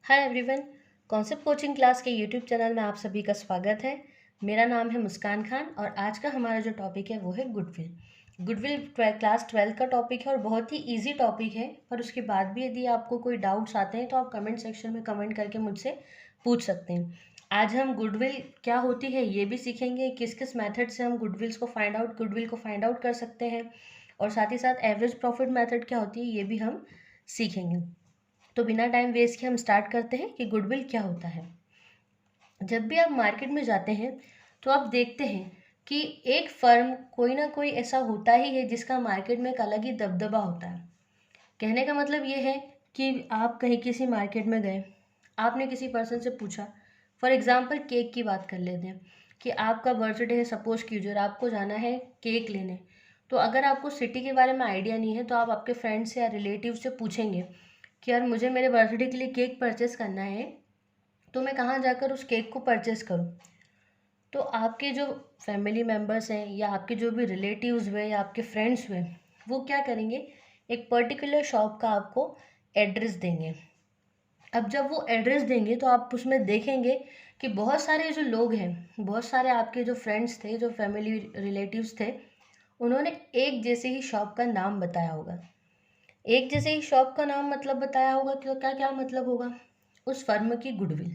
Hi everyone. Concept coaching class के YouTube channel में आप सभी का स्वागत है। मेरा नाम है मुस्कान खान और आज का हमारा जो टॉपिक है वो है गुडविल। गुडविल क्लास 12 का टॉपिक है और बहुत ही इजी टॉपिक है, पर उसके बाद भी यदि आपको कोई डाउट्स आते हैं तो आप कमेंट सेक्शन में कमेंट करके मुझसे पूछ सकते हैं। आज हम गुडविल क्या होती है ये भी सीखेंगे, किस किस मेथड से हम गुडविल को फाइंड आउट कर सकते हैं, और साथ ही साथ एवरेज प्रॉफिट मेथड क्या होती है ये भी हम सीखेंगे। तो बिना टाइम वेस्ट के हम स्टार्ट करते हैं कि गुडविल क्या होता है। जब भी आप मार्केट में जाते हैं तो आप देखते हैं कि एक फर्म कोई ना कोई ऐसा होता ही है जिसका मार्केट में एक अलग ही दबदबा होता है। कहने का मतलब ये है कि आप कहीं किसी मार्केट में गए, आपने किसी पर्सन से पूछा, फॉर एग्जांपल केक की बात कर लेते हैं कि आपका बर्थडे है सपोज कीजिए और आपको जाना है केक लेने। तो अगर आपको सिटी के बारे में आइडिया नहीं है तो आप आपके फ्रेंड से या रिलेटिव से पूछेंगे कि यार मुझे मेरे बर्थडे के लिए केक परचेस करना है, तो मैं कहाँ जाकर उस केक को परचेस करूँ। तो आपके जो फैमिली मेम्बर्स हैं या आपके जो भी रिलेटिव्स हुए या आपके फ्रेंड्स हुए, वो क्या करेंगे, एक पर्टिकुलर शॉप का आपको एड्रेस देंगे। अब जब वो एड्रेस देंगे तो आप उसमें देखेंगे कि बहुत सारे जो लोग हैं, बहुत सारे आपके जो फ्रेंड्स थे, जो फैमिली रिलेटिव्स थे, उन्होंने एक जैसे ही शॉप का नाम बताया होगा। एक जैसे ही शॉप का नाम मतलब बताया होगा, क्यों, क्या क्या मतलब होगा, उस फर्म की गुडविल।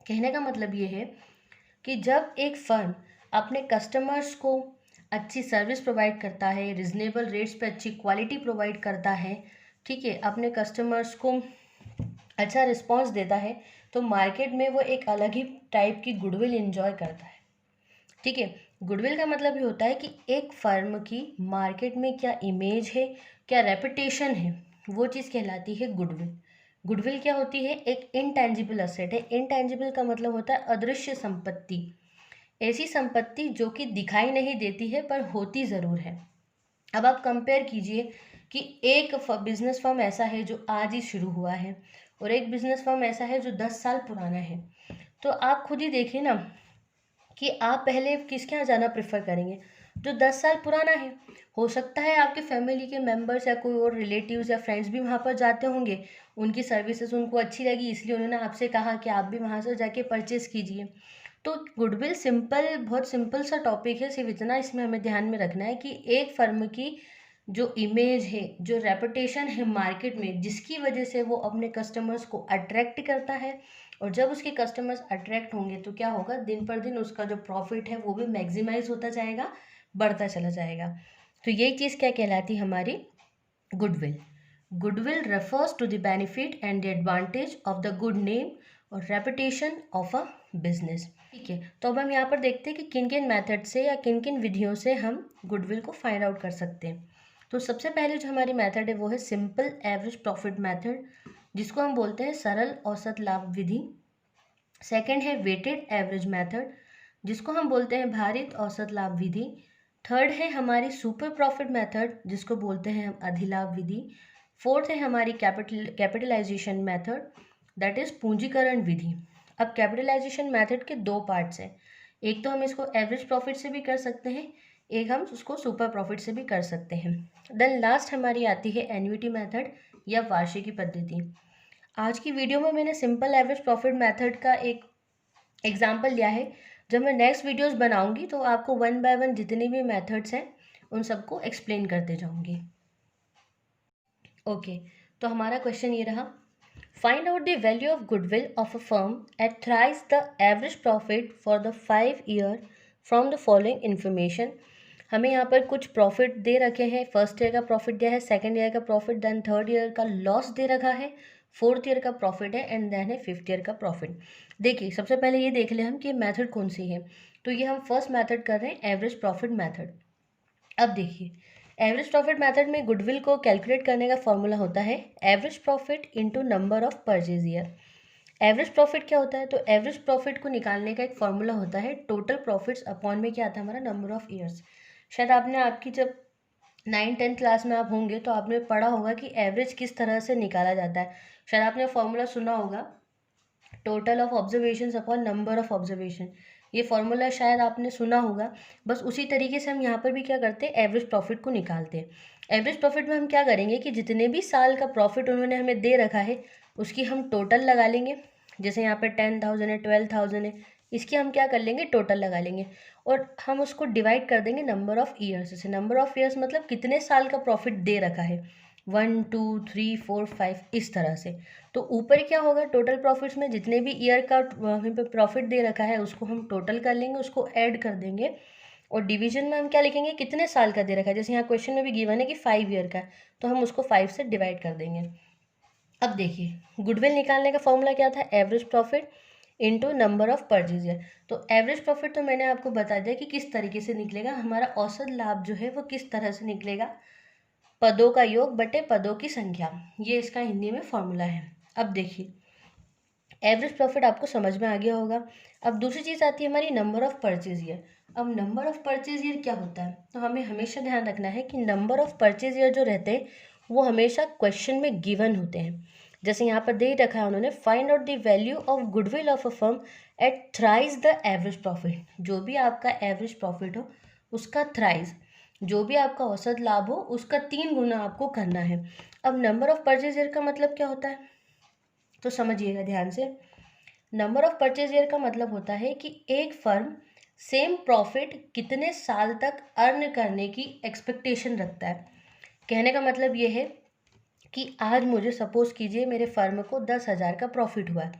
कहने का मतलब ये है कि जब एक फर्म अपने कस्टमर्स को अच्छी सर्विस प्रोवाइड करता है, रिजनेबल रेट्स पे अच्छी क्वालिटी प्रोवाइड करता है, ठीक है, अपने कस्टमर्स को अच्छा रिस्पॉन्स देता है, तो मार्केट में वो एक अलग ही टाइप की गुडविल इंजॉय करता है। ठीक है, गुडविल का मतलब ये होता है कि एक फर्म की मार्केट में क्या इमेज है, क्या रेपुटेशन है, वो चीज़ कहलाती है गुडविल। गुडविल क्या होती है, एक इनटेंजिबल असेट है। इनटेंजिबल का मतलब होता है अदृश्य संपत्ति, ऐसी संपत्ति जो कि दिखाई नहीं देती है पर होती ज़रूर है। अब आप कंपेयर कीजिए कि एक बिजनेस फर्म ऐसा है जो आज ही शुरू हुआ है और एक बिजनेस फर्म ऐसा है जो 10 साल पुराना है। तो आप खुद ही देखिए ना कि आप पहले किसके यहाँ जाना प्रेफर करेंगे, जो 10 साल पुराना है। हो सकता है आपके फैमिली के मेंबर्स या कोई और रिलेटिव्स या फ्रेंड्स भी वहाँ पर जाते होंगे, उनकी सर्विसेज उनको अच्छी लगी इसलिए उन्होंने आपसे कहा कि आप भी वहाँ से जाके परचेस कीजिए। तो गुडविल सिंपल, बहुत सिंपल सा टॉपिक है, सिर्फ इतना इसमें हमें ध्यान में रखना है कि एक फर्म की जो इमेज है, जो रेपुटेशन है मार्केट में, जिसकी वजह से वो अपने कस्टमर्स को अट्रैक्ट करता है, और जब उसके कस्टमर्स अट्रैक्ट होंगे तो क्या होगा, दिन पर दिन उसका जो प्रॉफिट है वो भी मैक्सिमाइज होता जाएगा, बढ़ता चला जाएगा। तो यही चीज़ क्या कहलाती है, हमारी goodwill. Goodwill refers to the benefit and the advantage of the good name और रेपुटेशन ऑफ अ बिजनेस। ठीक है, तो अब हम यहाँ पर देखते हैं कि किन किन मेथड से या किन किन विधियों से हम गुडविल को फाइंड आउट कर सकते हैं। तो सबसे पहले जो हमारी मेथड है वो है सिंपल एवरेज प्रॉफिट मेथड, जिसको हम बोलते हैं सरल औसत लाभ विधि। सेकंड है वेटेड एवरेज मेथड, जिसको हम बोलते हैं भारित औसत लाभ विधि। थर्ड है हमारी सुपर प्रॉफिट मेथड, जिसको बोलते हैं हम अधिलाभ विधि। फोर्थ है हमारी कैपिटलाइजेशन मेथड, दैट इज पूंजीकरण विधि। अब कैपिटलाइजेशन मेथड के दो पार्ट्स हैं, एक तो हम इसको एवरेज प्रॉफिट से भी कर सकते हैं, एक हम उसको सुपर प्रॉफिट से भी कर सकते हैं। देन लास्ट हमारी आती है एन्युटी मेथड या वार्षिकी पद्धति। आज की वीडियो में मैंने सिंपल एवरेज प्रॉफिट मेथड का एक एग्जाम्पल लिया है। जब मैं नेक्स्ट वीडियोस बनाऊंगी तो आपको वन बाय वन जितनी भी मेथड्स हैं उन सबको एक्सप्लेन करते जाऊंगी। ओके, तो हमारा क्वेश्चन ये रहा, find out the value of goodwill of a firm at thrice the average profit for the 5 year from the following information. हमें यहाँ पर कुछ प्रॉफिट दे रखे हैं, फर्स्ट ईयर का प्रॉफिट दिया है, सेकंड ईयर का प्रॉफिट, देन थर्ड ईयर का लॉस दे रखा है, फोर्थ ईयर का प्रॉफिट है, एंड देन है फिफ्थ ईयर का प्रॉफिट। देखिए सबसे पहले ये देख लें हम कि मेथड कौन सी है। तो ये हम फर्स्ट मेथड कर रहे हैं, एवरेज प्रॉफिट मेथड। अब देखिए एवरेज प्रॉफिट मेथड में गुडविल को कैलकुलेट करने का फॉर्मूला होता है average profit into number of purchase year. Average profit क्या होता है, तो एवरेज प्रॉफिट को निकालने का एक फॉर्मूला होता है टोटल प्रॉफिट्स अपॉन में क्या आता है, हमारा नंबर ऑफ ईयर्स। शायद आपने आपकी जब 9th-10th क्लास में आप होंगे तो आपने पढ़ा होगा कि एवरेज किस तरह से निकाला जाता है। शायद आपने फॉर्मूला सुना होगा, total of observation upon number of observation. ये फॉर्मूला शायद आपने सुना होगा। बस उसी तरीके से हम यहाँ पर भी क्या करते हैं, एवरेज प्रॉफिट को निकालते हैं। एवरेज प्रॉफिट में हम क्या करेंगे कि जितने भी साल का प्रॉफिट उन्होंने हमें दे रखा है, उसकी हम टोटल लगा लेंगे। जैसे यहाँ पे 10,000 है, 12,000 है, इसकी हम क्या कर लेंगे, टोटल लगा लेंगे और हम उसको डिवाइड कर देंगे नंबर ऑफ़ ईयर्स से। नंबर ऑफ़ ईयर्स मतलब कितने साल का प्रॉफिट दे रखा है, 1 2 3 4 5 इस तरह से। तो ऊपर क्या होगा, टोटल प्रॉफिट्स में जितने भी ईयर का वहीं पे प्रॉफिट दे रखा है उसको हम टोटल कर लेंगे, उसको ऐड कर देंगे और डिवीजन में हम क्या लिखेंगे, कितने साल का दे रखा है। जैसे यहाँ क्वेश्चन में भी गिवन है कि 5 ईयर का है, तो हम उसको 5 से डिवाइड कर देंगे। अब देखिए गुडविल निकालने का फॉर्मूला क्या था, average profit into number of purchase year. तो एवरेज प्रॉफिट तो मैंने आपको बता दिया कि किस तरीके से निकलेगा, हमारा औसत लाभ जो है वो किस तरह से निकलेगा, पदों का योग बटे पदों की संख्या, ये इसका हिंदी में फॉर्मूला है। अब देखिए एवरेज प्रॉफिट आपको समझ में आ गया होगा। अब दूसरी चीज़ आती है हमारी नंबर ऑफ़ परचेज ईयर। अब नंबर ऑफ़ परचेज ईयर क्या होता है, तो हमें हमेशा ध्यान रखना है कि नंबर ऑफ़ परचेज ईयर जो रहते हैं वो हमेशा क्वेश्चन में गिवन होते हैं। जैसे यहाँ पर दे रखा है उन्होंने, find out the value of goodwill of a firm at thrice the average profit. जो भी आपका एवरेज प्रॉफिट हो उसका थ्राइस, जो भी आपका औसत लाभ हो उसका 3 गुना आपको करना है। अब नंबर ऑफ़ परचेज ईयर का मतलब क्या होता है, तो समझिएगा ध्यान से। नंबर ऑफ परचेज ईयर का मतलब होता है कि एक फर्म सेम प्रॉफिट कितने साल तक अर्न करने की एक्सपेक्टेशन रखता है। कहने का मतलब ये है कि आज मुझे सपोज कीजिए मेरे फर्म को 10,000 का प्रॉफिट हुआ है,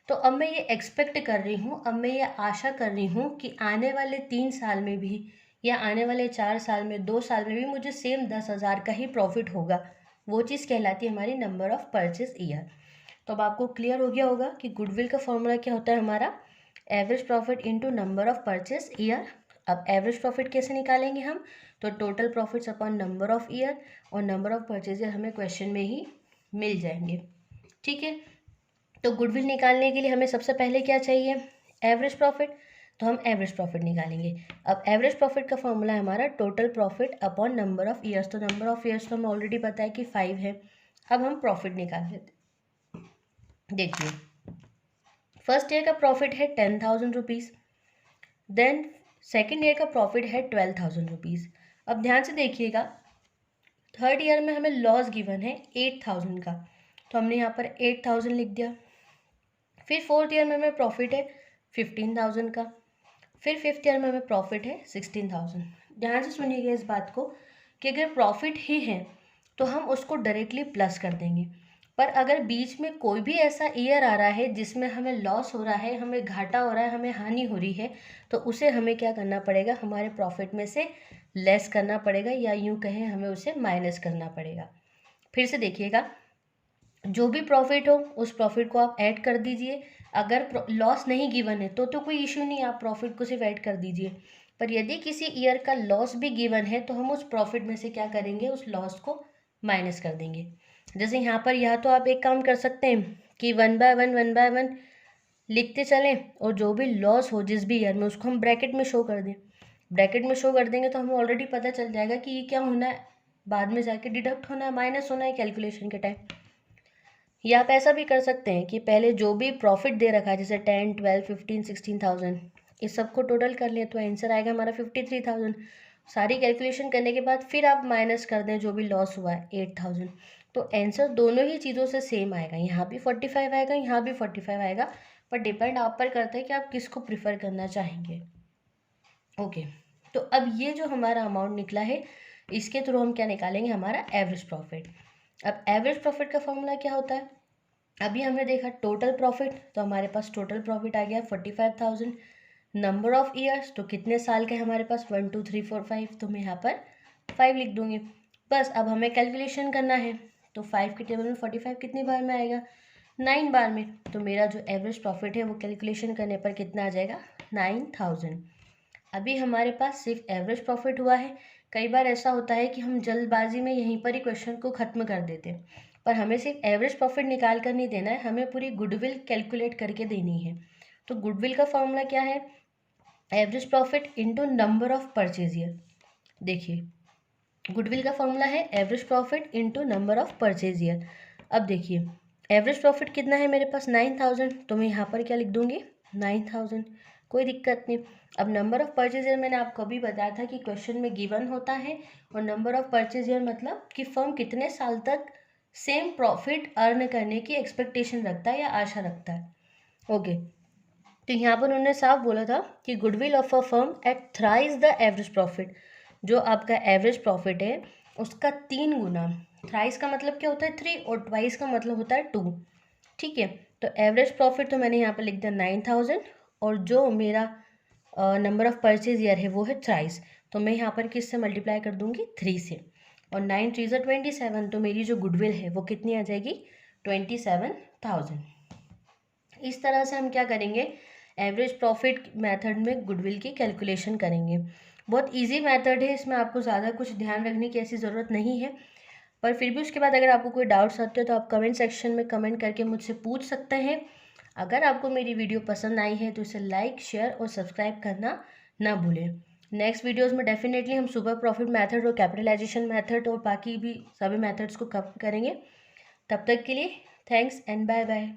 तो अब मैं ये एक्सपेक्ट कर रही हूँ, अब मैं ये आशा कर रही हूँ कि आने वाले 3 साल में भी या आने वाले 4 साल में, 2 साल में भी मुझे सेम 10,000 का ही प्रॉफिट होगा। वो चीज़ कहलाती है हमारी नंबर ऑफ परचेज ईयर। तो अब आपको क्लियर हो गया होगा कि गुडविल का फॉर्मूला क्या होता है हमारा, average profit into number of purchase year. अब एवरेज प्रॉफिट कैसे निकालेंगे हम, तो total profits upon number of year, और नंबर ऑफ परचेज ईयर हमें क्वेश्चन में ही मिल जाएंगे। ठीक है, तो गुडविल निकालने के लिए हमें सबसे पहले क्या चाहिए, एवरेज प्रॉफिट। तो हम एवरेज प्रॉफिट निकालेंगे। अब एवरेज प्रॉफिट का फॉर्मूला है हमारा total profit upon number of years. तो नंबर ऑफ ईयर्स तो हमें ऑलरेडी पता है कि 5 है। अब हम प्रॉफिट निकाल लेते हैं। देखिए फर्स्ट ईयर का प्रॉफिट है 10,000 रुपीज़, देन सेकेंड ईयर का प्रॉफिट है 12,000 रुपीज़। अब ध्यान से देखिएगा, थर्ड ईयर में हमें लॉस गिवन है 8,000 का, तो हमने यहाँ पर 8,000 लिख दिया। फिर फोर्थ ईयर में हमें प्रॉफिट है 15,000 का, फिर फिफ्थ ईयर में हमें प्रॉफिट है 16,000। ध्यान से सुनिएगा इस बात को कि अगर प्रॉफिट ही है तो हम उसको डायरेक्टली प्लस कर देंगे, पर अगर बीच में कोई भी ऐसा ईयर आ रहा है जिसमें हमें लॉस हो रहा है, हमें घाटा हो रहा है, हमें हानि हो रही है, तो उसे हमें क्या करना पड़ेगा, हमारे प्रॉफिट में से लेस करना पड़ेगा, या यूँ कहें हमें उसे माइनस करना पड़ेगा। फिर से देखिएगा, जो भी प्रॉफिट हो उस प्रॉफिट को आप ऐड कर दीजिए। अगर लॉस नहीं गिवन है तो कोई इशू नहीं, आप प्रॉफिट को सिर्फ ऐड कर दीजिए। पर यदि किसी ईयर का लॉस भी गिवन है तो हम उस प्रॉफिट में से क्या करेंगे, उस लॉस को माइनस कर देंगे। जैसे यहाँ पर या तो आप एक काम कर सकते हैं कि 1 बाय 1 लिखते चलें, और जो भी लॉस हो जिस भी ईयर में उसको हम ब्रैकेट में शो कर दें। ब्रैकेट में शो कर देंगे तो हमें ऑलरेडी पता चल जाएगा कि ये क्या होना है, बाद में जाके डिडक्ट होना है, माइनस होना है कैलकुलेशन के टाइम। या आप ऐसा भी कर सकते हैं कि पहले जो भी प्रॉफिट दे रखा है, जैसे 10 12 15 16,000, इस सबको टोटल कर लें तो आंसर आएगा हमारा 53,000। सारी कैलकुलेशन करने के बाद फिर आप माइनस कर दें जो भी लॉस हुआ है 8,000, तो आंसर दोनों ही चीज़ों से सेम आएगा। यहाँ भी 45 आएगा, यहाँ भी 45 आएगा, पर डिपेंड आप पर करता है कि आप किसको प्रिफर करना चाहेंगे। ओके, तो अब ये जो हमारा अमाउंट निकला है इसके थ्रू हम क्या निकालेंगे, हमारा एवरेज प्रॉफिट। अब एवरेज प्रॉफिट का फॉर्मूला क्या होता है, अभी हमने देखा टोटल प्रॉफिट, तो हमारे पास टोटल प्रॉफिट आ गया 45,000। नंबर ऑफ ईयर्स, तो कितने साल के हमारे पास 1 2 3 4 5, तो मैं यहाँ पर 5 लिख दूँगी। बस अब हमें कैलकुलेशन करना है, तो 5 के टेबल में 45 कितनी बार में आएगा, 9 बार में। तो मेरा जो एवरेज प्रॉफिट है वो कैलकुलेशन करने पर कितना आ जाएगा, 9,000। अभी हमारे पास सिर्फ एवरेज प्रॉफिट हुआ है। कई बार ऐसा होता है कि हम जल्दबाजी में यहीं पर ही क्वेश्चन को ख़त्म कर देते हैं, पर हमें सिर्फ एवरेज प्रॉफिट निकाल कर नहीं देना है, हमें पूरी गुडविल कैलकुलेट करके देनी है। तो गुडविल का फॉर्मूला क्या है, average profit into number of purchase year. देखिए गुडविल का फॉर्मूला है average profit into number of purchase year. अब देखिए एवरेज प्रॉफिट कितना है मेरे पास 9,000, तो मैं यहाँ पर क्या लिख दूँगी, 9,000, कोई दिक्कत नहीं। अब नंबर ऑफ़ परचेज ईयर मैंने आपको अभी बताया था कि क्वेश्चन में गिवन होता है, और नंबर ऑफ़ परचेज ईयर मतलब कि फर्म कितने साल तक सेम प्रॉफिट अर्न करने की एक्सपेक्टेशन रखता है या आशा रखता है। ओके, तो यहाँ पर उन्होंने साफ बोला था कि goodwill of a firm at thrice the average profit, जो आपका एवरेज प्रॉफिट है उसका 3 गुना। थ्राइस का मतलब क्या होता है 3 और ट्वाइस का मतलब होता है 2। ठीक है, तो एवरेज प्रॉफिट तो मैंने यहाँ पर लिख दिया 9000 और जो मेरा नंबर ऑफ परचेज ईयर है वो है थ्राइस, तो मैं यहाँ पर किससे मल्टीप्लाई कर दूंगी 3 से, और 9 3 27, तो मेरी जो गुडविल है वो कितनी आ जाएगी 27,000। इस तरह से हम क्या करेंगे एवरेज प्रॉफिट मेथड में गुडविल की कैलकुलेशन करेंगे। बहुत इजी मेथड है, इसमें आपको ज़्यादा कुछ ध्यान रखने की ऐसी ज़रूरत नहीं है, पर फिर भी उसके बाद अगर आपको कोई डाउट्स आते हो तो आप कमेंट सेक्शन में कमेंट करके मुझसे पूछ सकते हैं। अगर आपको मेरी वीडियो पसंद आई है तो इसे लाइक शेयर और सब्सक्राइब करना ना भूलें। नेक्स्ट वीडियोस में डेफिनेटली हम सुपर प्रॉफिट मेथड और कैपिटलाइजेशन मेथड और बाकी भी सभी मेथड्स को कवर करेंगे। तब तक के लिए थैंक्स एंड बाय बाय।